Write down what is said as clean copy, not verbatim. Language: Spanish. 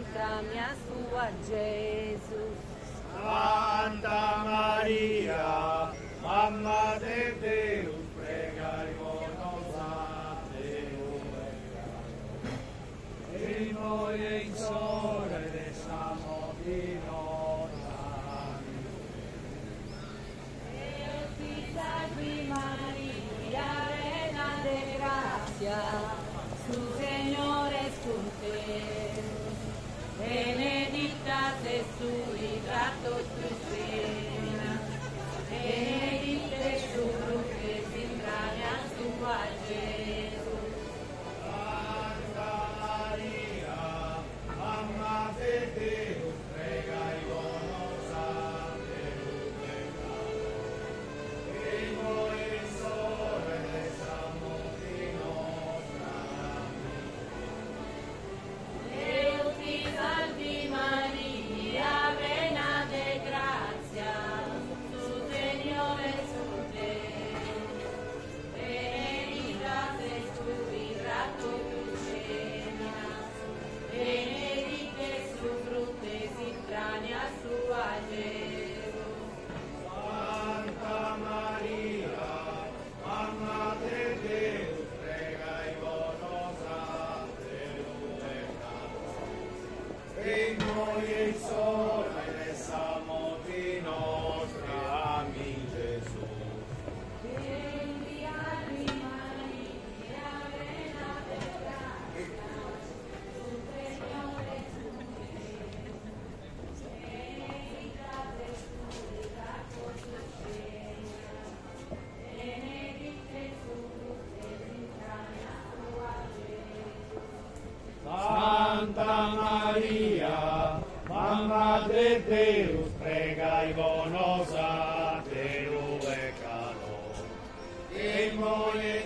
entrañas sua Jesús. Santa María, Mamma de Deus, pregai por nos pecadores, y noi in sore dessamo di Salve María, llena de gracia, su Señor es contigo. Benedicta es tu hija, tu cena. Benedicta es tu fruto, sin entrañas sua Jesús. Santa María, Mamma de Deus, pregai por nos Salve María, llena de gracia, su Señor es contigo. Benedicta es tu hija, tu cena. Benedicta es su fruto, sin entrañas sua Jesús. Santa María, Mamma de Deus, pregai por nos pecadores, e noi in sole dessamo di nostri ami Gesù. Santa Maria, Mamma de Deus, pregai por nos pecadores, e noi